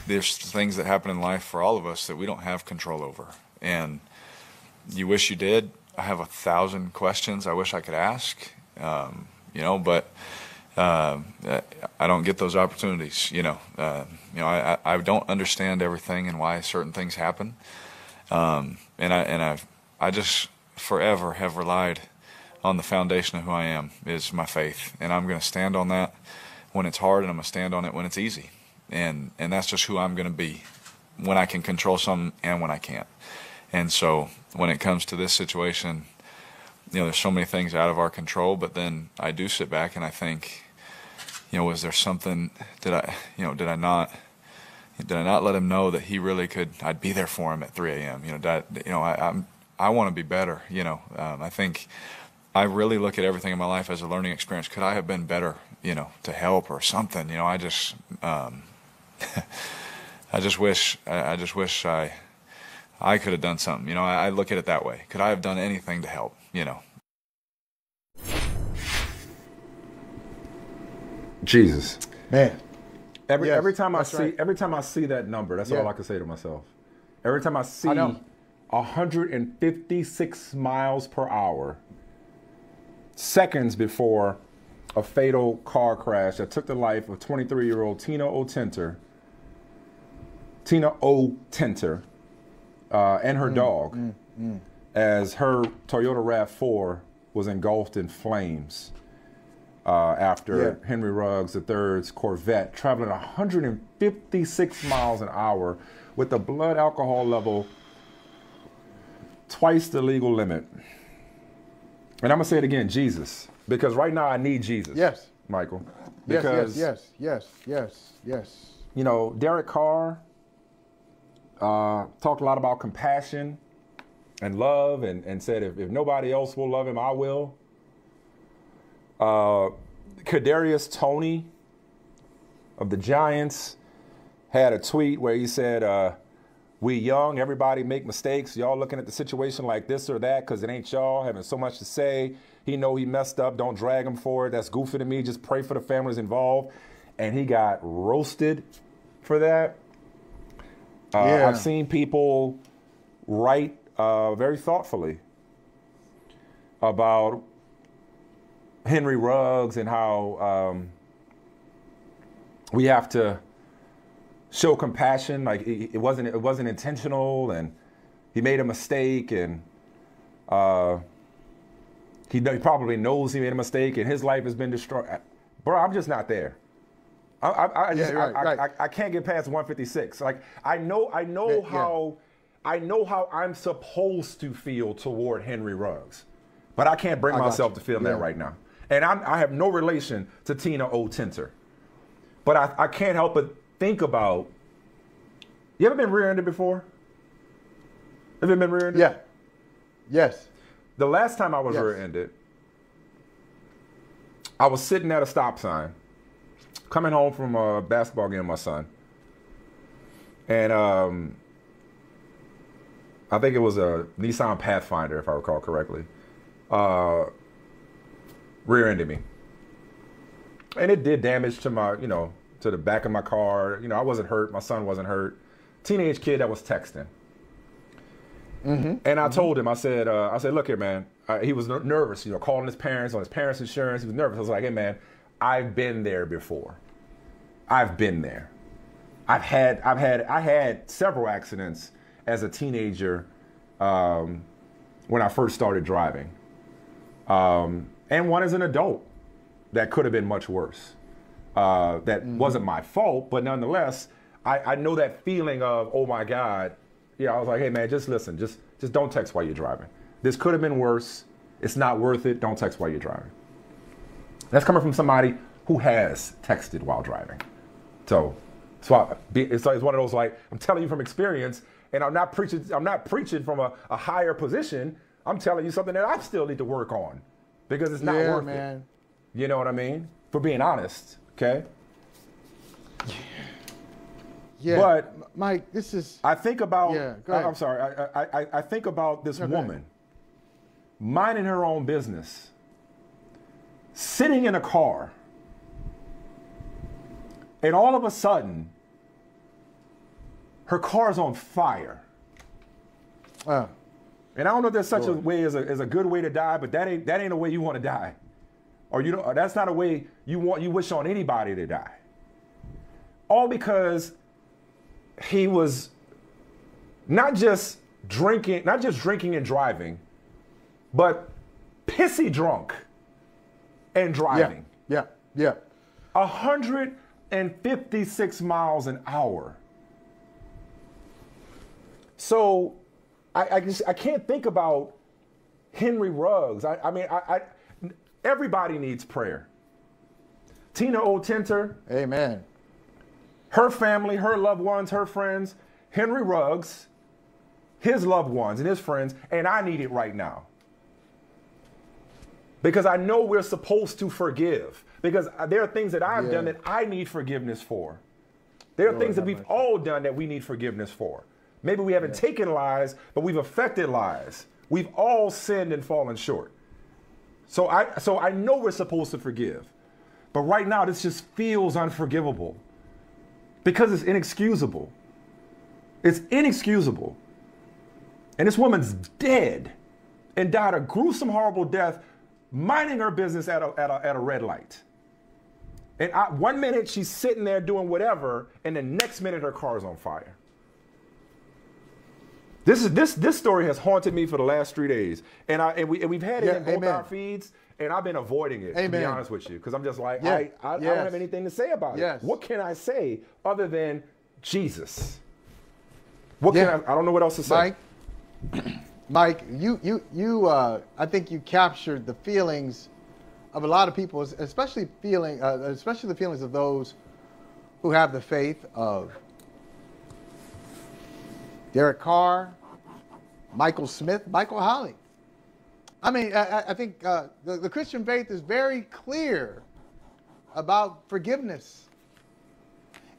there's things that happen in life for all of us that we don't have control over. And you wish you did. I have 1,000 questions I wish I could ask, but I don't get those opportunities. I don't understand everything and why certain things happen. I just forever have relied on the foundation of who I am is my faith, and I'm going to stand on that when it's hard, and I'm going to stand on it when it's easy, and that's just who I'm going to be when I can control something and when I can't. And so when it comes to this situation, there's so many things out of our control, but then I do sit back and I think, was there something, did I not let him know that he really could, I'd be there for him at 3 a.m. I want to be better. I think I really look at everything in my life as a learning experience. Could I have been better, to help or something? I just wish I could have done something. I look at it that way. Could I have done anything to help? Jesus, man. Every time I see that number, that's all I can say to myself. Every time I see 156 miles per hour, seconds before a fatal car crash that took the life of 23-year-old Tina O. Tenter, and her dog, as her Toyota RAV4 was engulfed in flames after Henry Ruggs III's Corvette, traveling 156 miles an hour with a blood alcohol level twice the legal limit. And I'm going to say it again, Jesus, because right now I need Jesus. Yes. Michael. Because, yes. Derek Carr talked a lot about compassion and love and said if nobody else will love him, I will. Kadarius Toney of the Giants had a tweet where he said, we young, everybody make mistakes. Y'all looking at the situation like this or that because it ain't y'all having so much to say. He know he messed up. Don't drag him for it. That's goofy to me. Just pray for the families involved. And he got roasted for that. I've seen people write very thoughtfully about Henry Ruggs and how we have to show compassion. Like it wasn't intentional, and he made a mistake, and he probably knows he made a mistake, and his life has been destroyed. Bro, I'm just not there. I can't get past 156. Like I know how I'm supposed to feel toward Henry Ruggs, but I can't bring myself to feel that right now. And I have no relation to Tina O. Tenter, but I can't help but think about. You ever been rear-ended before? Have you been rear-ended? Yeah. Yes. The last time I was rear-ended, I was sitting at a stop sign, coming home from a basketball game with my son. And I think it was a Nissan Pathfinder, if I recall correctly, rear-ended me. And it did damage to my, to the back of my car. I wasn't hurt. My son wasn't hurt. Teenage kid that was texting. And I told him, I said, look here, man. He was nervous, calling his parents on his parents' insurance. He was nervous. I was like, hey, man, I've been there before. I've been there. I had several accidents as a teenager when I first started driving. And one as an adult that could have been much worse. That wasn't my fault, but nonetheless, I know that feeling of, oh my God. I was like, hey man, just listen, just don't text while you're driving. This could have been worse. It's not worth it. Don't text while you're driving. That's coming from somebody who has texted while driving. So it's one of those, like, I'm telling you from experience, and I'm not preaching from a higher position. I'm telling you something that I still need to work on because it's not worth it. You know what I mean? For being honest, okay? Yeah, but Mike, this is. I think about. Yeah, go ahead. I'm sorry. I think about this woman minding her own business, sitting in a car, and all of a sudden, Her car's on fire. And I don't know if there's such a way as a good way to die, but that ain't a way you want to die. Or that's not a way you wish on anybody to die. All because he was not just drinking and driving, but pissy drunk and driving. Yeah. 156 miles an hour. So I can't think about Henry Ruggs. I mean, everybody needs prayer. Tina O'Tinter. Amen. Her family, her loved ones, her friends, Henry Ruggs, his loved ones and his friends, and I need it right now. Because I know we're supposed to forgive. Because there are things that I've done that I need forgiveness for. There are things that we've all done that we need forgiveness for. Maybe we haven't taken lives, but we've affected lives. We've all sinned and fallen short. So I know we're supposed to forgive. But right now, this just feels unforgivable. Because it's inexcusable. It's inexcusable. And this woman's dead and died a gruesome, horrible death minding her business at a red light. And 1 minute she's sitting there doing whatever, and the next minute her car's on fire. This story has haunted me for the last 3 days, and we've had it in both our feeds, and I've been avoiding it, to be honest with you, because I'm just like, I don't have anything to say about it. What can I say other than Jesus? What can I don't know what else to say. Mike, you I think you captured the feelings of a lot of people, especially the feelings of those who have the faith of Derek Carr, Michael Smith, Michael Holley. I mean, I think the Christian faith is very clear about forgiveness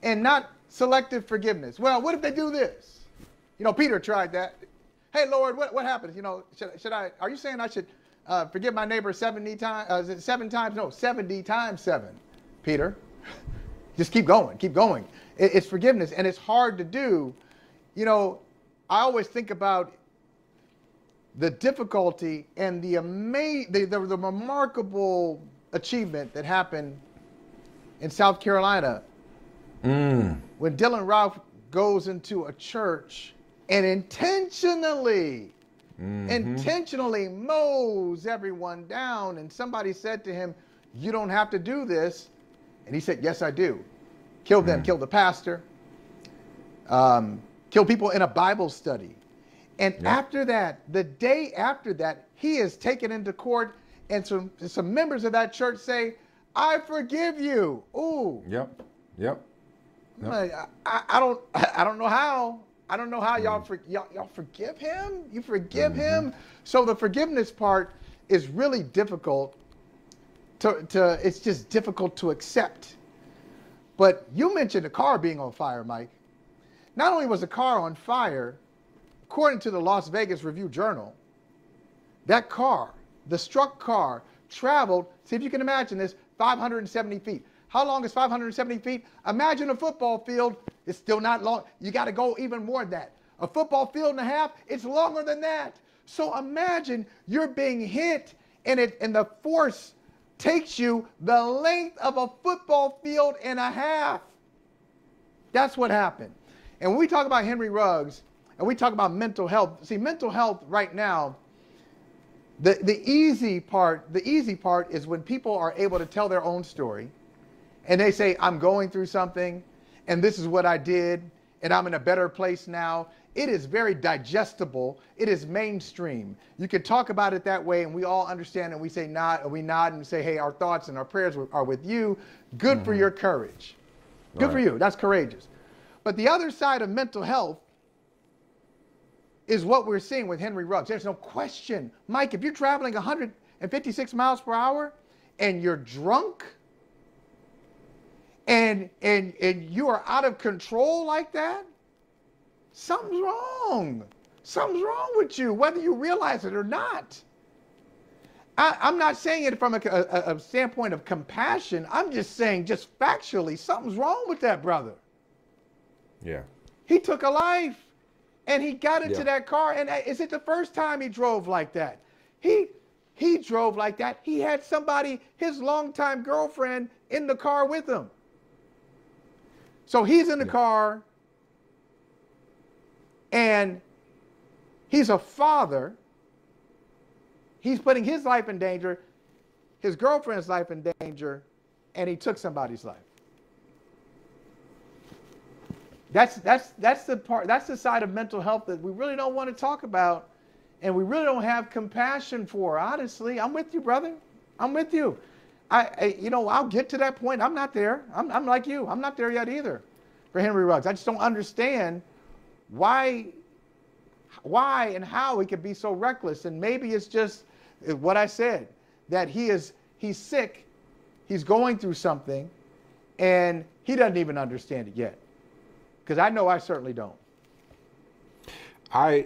and not selective forgiveness. Well, what if they do this? You know, Peter tried that. Hey, Lord, what happens? You know, should I? Are you saying I should forgive my neighbor 70 times? 7 times? No, 70 times 7. Peter, just keep going, keep going. It's forgiveness, and it's hard to do. You know, I always think about the difficulty and the remarkable achievement that happened in South Carolina when Dylan Ralph goes into a church and intentionally mows everyone down. And somebody said to him, "You don't have to do this." And he said, "Yes, I do." Killed them, killed the pastor, killed people in a Bible study. And after that, the day after that, he is taken into court, and some members of that church say, "I forgive you." Ooh. Yep. I don't know how. I don't know how y'all forgive him. You forgive him. So the forgiveness part is really difficult it's just difficult to accept. But you mentioned the car being on fire, Mike. Not only was the car on fire, according to the Las Vegas Review-Journal, that car, the struck car, traveled, see if you can imagine this, 570 feet. How long is 570 feet? Imagine a football field. It's still not long. You got to go even more than that. A football field and a half, it's longer than that. So imagine you're being hit and the force takes you the length of a football field and a half. That's what happened. And when we talk about Henry Ruggs and we talk about mental health, see, mental health right now, the easy part is when people are able to tell their own story and they say, "I'm going through something and this is what I did and I'm in a better place now." It is very digestible. It is mainstream. You can talk about it that way and we all understand, and we say we nod and say, "Hey, our thoughts and our prayers are with you." Good for your courage. Good for you. That's courageous. But the other side of mental health is what we're seeing with Henry Ruggs. There's no question. Mike, if you're traveling 156 miles per hour and you're drunk and you are out of control like that, something's wrong. Something's wrong with you, whether you realize it or not. I'm not saying it from a standpoint of compassion. I'm just saying, just factually, something's wrong with that brother. Yeah. He took a life. And he got into Yeah. that car, and is it the first time he drove like that? He drove like that. He had somebody, his longtime girlfriend, in the car with him. So he's in the car, and he's a father. He's putting his life in danger, his girlfriend's life in danger, and he took somebody's life. That's the part. That's the side of mental health that we really don't want to talk about, and we really don't have compassion for. Honestly, I'm with you, brother. I'm with you. I'll get to that point. I'm not there. I'm like you. I'm not there yet either. For Henry Ruggs, I just don't understand why and how he could be so reckless. And maybe it's just what I said, that he's sick, he's going through something, and he doesn't even understand it yet. Because I know I certainly don't. I've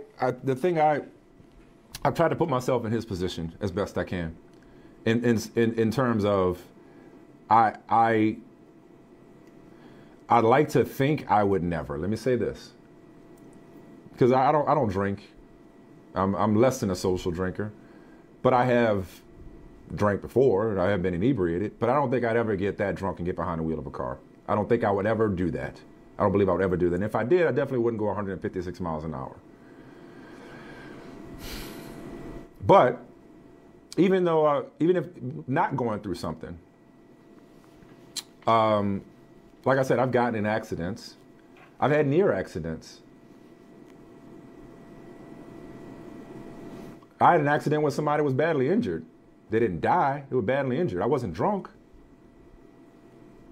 tried to put myself in his position as best I can, in terms of I'd like to think I would never. Let me say this, because I don't drink. I'm less than a social drinker, but I have drank before and I have been inebriated. But I don't think I'd ever get that drunk and get behind the wheel of a car. I don't think I would ever do that. I don't believe I would ever do that. And if I did, I definitely wouldn't go 156 miles an hour. But even if not going through something, like I said, I've gotten in accidents. I've had near accidents. I had an accident when somebody was badly injured. They didn't die. They were badly injured. I wasn't drunk,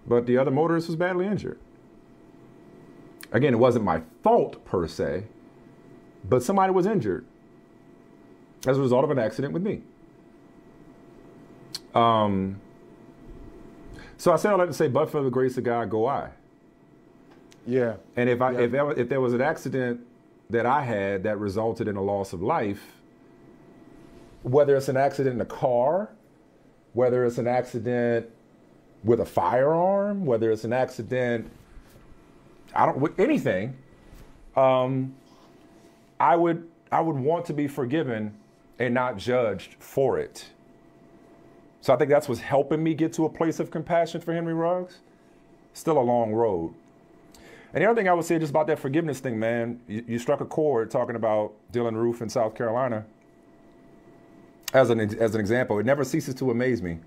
but the other motorist was badly injured. Again, it wasn't my fault per se, but somebody was injured as a result of an accident with me. So I say all that to say, but for the grace of God, go I. Yeah. And if there was an accident that I had that resulted in a loss of life, whether it's an accident in a car, whether it's an accident with a firearm, whether it's an accident, with anything, I would want to be forgiven and not judged for it. So I think that's what's helping me get to a place of compassion for Henry Ruggs. Still a long road. And the other thing I would say just about that forgiveness thing, man, you struck a chord talking about Dylan Roof in South Carolina. As an example, it never ceases to amaze me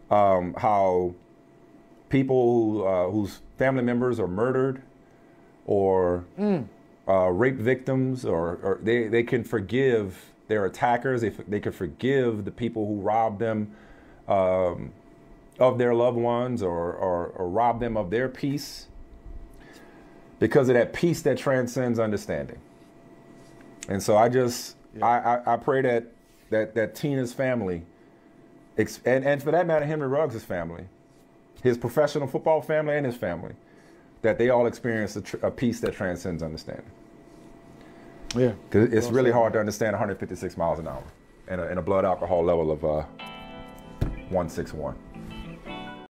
how people whose family members are murdered or rape victims, or they can forgive their attackers. They can forgive the people who robbed them of their loved ones or rob them of their peace because of that peace that transcends understanding. And so I pray that Tina's family, and for that matter, Henry Ruggs' family, his professional football family and his family, that they all experience a peace that transcends understanding. Yeah. Because it's really hard to understand 156 miles an hour and a blood alcohol level of 161.